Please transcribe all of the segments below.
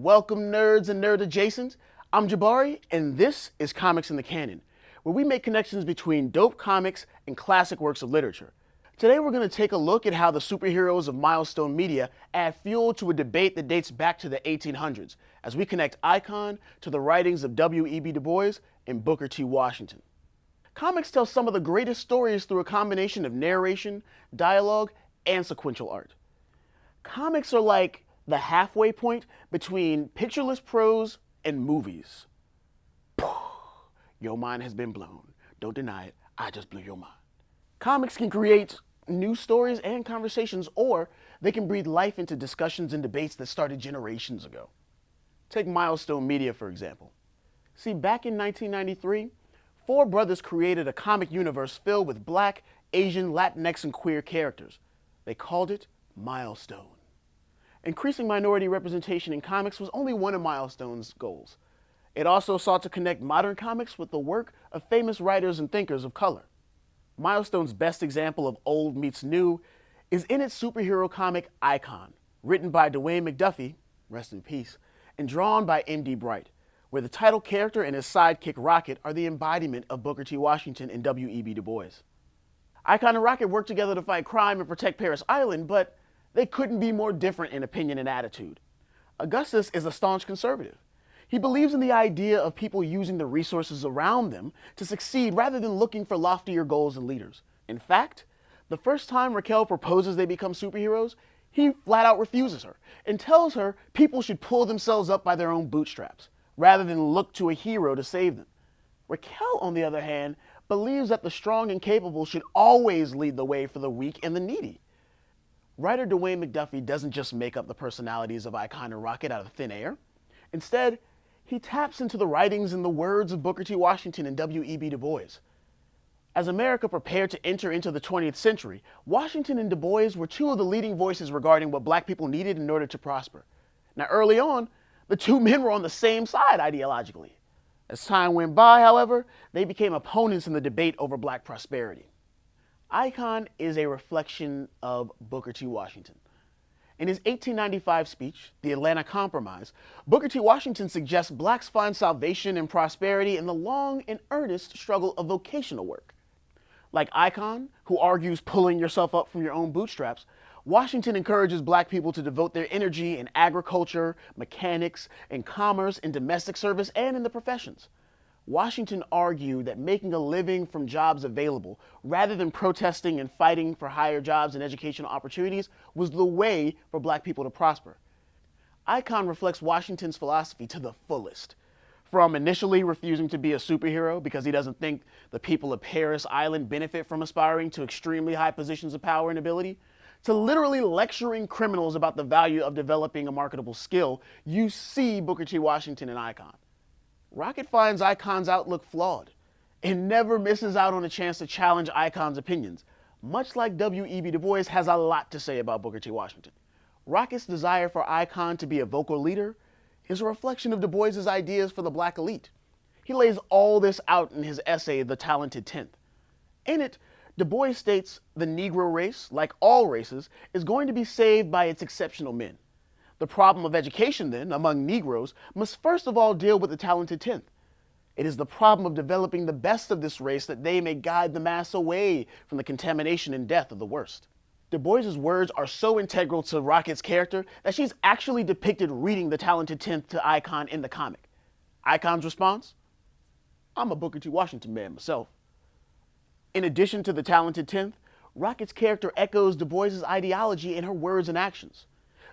Welcome nerds and nerd adjacent. I'm Jabari, and this is Comics in the Canon, where we make connections between dope comics and classic works of literature. Today we're going to take a look at how the superheroes of Milestone Media add fuel to a debate that dates back to the 1800s, as we connect Icon to the writings of W.E.B. Du Bois and Booker T. Washington. Comics tell some of the greatest stories through a combination of narration, dialogue, and sequential art. Comics are like the halfway point between pictureless prose and movies. Your mind has been blown. Don't deny it. I just blew your mind. Comics can create new stories and conversations, or they can breathe life into discussions and debates that started generations ago. Take Milestone Media, for example. See, back in 1993, four brothers created a comic universe filled with Black, Asian, Latinx, and queer characters. They called it Milestone. Increasing minority representation in comics was only one of Milestone's goals. It also sought to connect modern comics with the work of famous writers and thinkers of color. Milestone's best example of old meets new is in its superhero comic Icon, written by Dwayne McDuffie, rest in peace, and drawn by M.D. Bright, where the title character and his sidekick Rocket are the embodiment of Booker T. Washington and W.E.B. Du Bois. Icon and Rocket work together to fight crime and protect Paris Island, but they couldn't be more different in opinion and attitude. Augustus is a staunch conservative. He believes in the idea of people using the resources around them to succeed rather than looking for loftier goals and leaders. In fact, the first time Raquel proposes they become superheroes, he flat out refuses her and tells her people should pull themselves up by their own bootstraps rather than look to a hero to save them. Raquel, on the other hand, believes that the strong and capable should always lead the way for the weak and the needy. Writer Dwayne McDuffie doesn't just make up the personalities of Icon and Rocket out of thin air. Instead, he taps into the writings and the words of Booker T. Washington and W.E.B. Du Bois. As America prepared to enter into the 20th century, Washington and Du Bois were two of the leading voices regarding what Black people needed in order to prosper. Now, early on, the two men were on the same side ideologically. As time went by, however, they became opponents in the debate over Black prosperity. Icon is a reflection of Booker T. Washington. In his 1895 speech, The Atlanta Compromise, Booker T. Washington suggests Blacks find salvation and prosperity in the long and earnest struggle of vocational work. Like Icon, who argues pulling yourself up from your own bootstraps, Washington encourages Black people to devote their energy in agriculture, mechanics, and commerce, in domestic service, and in the professions. Washington argued that making a living from jobs available, rather than protesting and fighting for higher jobs and educational opportunities, was the way for Black people to prosper. Icon reflects Washington's philosophy to the fullest. From initially refusing to be a superhero because he doesn't think the people of Paris Island benefit from aspiring to extremely high positions of power and ability, to literally lecturing criminals about the value of developing a marketable skill, you see Booker T. Washington in Icon. Rocket finds Icon's outlook flawed and never misses out on a chance to challenge Icon's opinions, much like W.E.B. Du Bois has a lot to say about Booker T. Washington. Rocket's desire for Icon to be a vocal leader is a reflection of Du Bois's ideas for the Black elite. He lays all this out in his essay, The Talented Tenth. In it, Du Bois states the Negro race, like all races, is going to be saved by its exceptional men. The problem of education, then, among Negroes, must first of all deal with the talented tenth. It is the problem of developing the best of this race that they may guide the mass away from the contamination and death of the worst. Du Bois's words are so integral to Rocket's character that she's actually depicted reading the talented tenth to Icon in the comic. Icon's response? I'm a Booker T. Washington man myself. In addition to the talented tenth, Rocket's character echoes Du Bois's ideology in her words and actions.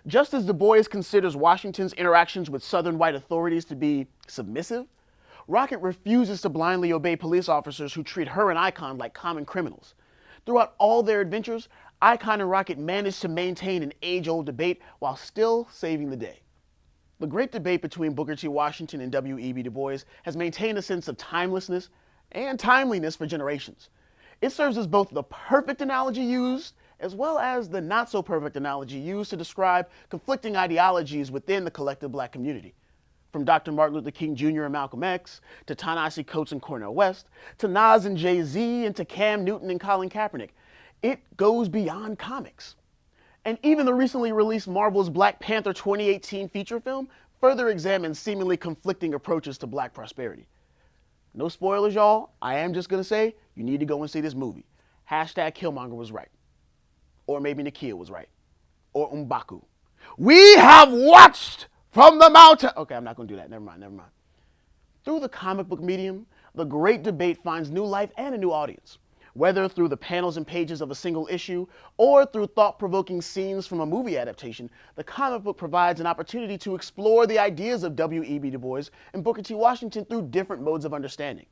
Just as Du Bois considers Washington's interactions with Southern white authorities to be submissive, Rocket refuses to blindly obey police officers who treat her and Icon like common criminals. Throughout all their adventures, Icon and Rocket manage to maintain an age-old debate while still saving the day. The great debate between Booker T. Washington and W.E.B. Du Bois has maintained a sense of timelessness and timeliness for generations. It serves as both the perfect analogy used as well as the not-so-perfect analogy used to describe conflicting ideologies within the collective Black community. From Dr. Martin Luther King Jr. and Malcolm X, to Ta-Nehisi Coates and Cornel West, to Nas and Jay-Z, and to Cam Newton and Colin Kaepernick, it goes beyond comics. And even the recently released Marvel's Black Panther 2018 feature film further examine seemingly conflicting approaches to black prosperity. No spoilers, y'all. I am just going to say you need to go and see this movie. Hashtag Killmonger was right. Or maybe Nakia was right. Or M'Baku. We have watched from the mountain. Okay, I'm not going to do that. Never mind. Through the comic book medium, the great debate finds new life and a new audience. Whether through the panels and pages of a single issue or through thought-provoking scenes from a movie adaptation, the comic book provides an opportunity to explore the ideas of W.E.B. Du Bois and Booker T. Washington through different modes of understanding.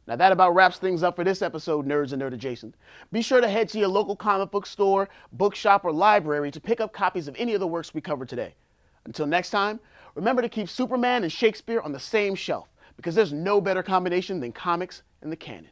Now that about wraps things up for this episode, Nerds and Nerd Adjacent. Be sure to head to your local comic book store, bookshop, or library to pick up copies of any of the works we covered today. Until next time, remember to keep Superman and Shakespeare on the same shelf, because there's no better combination than comics and the canon.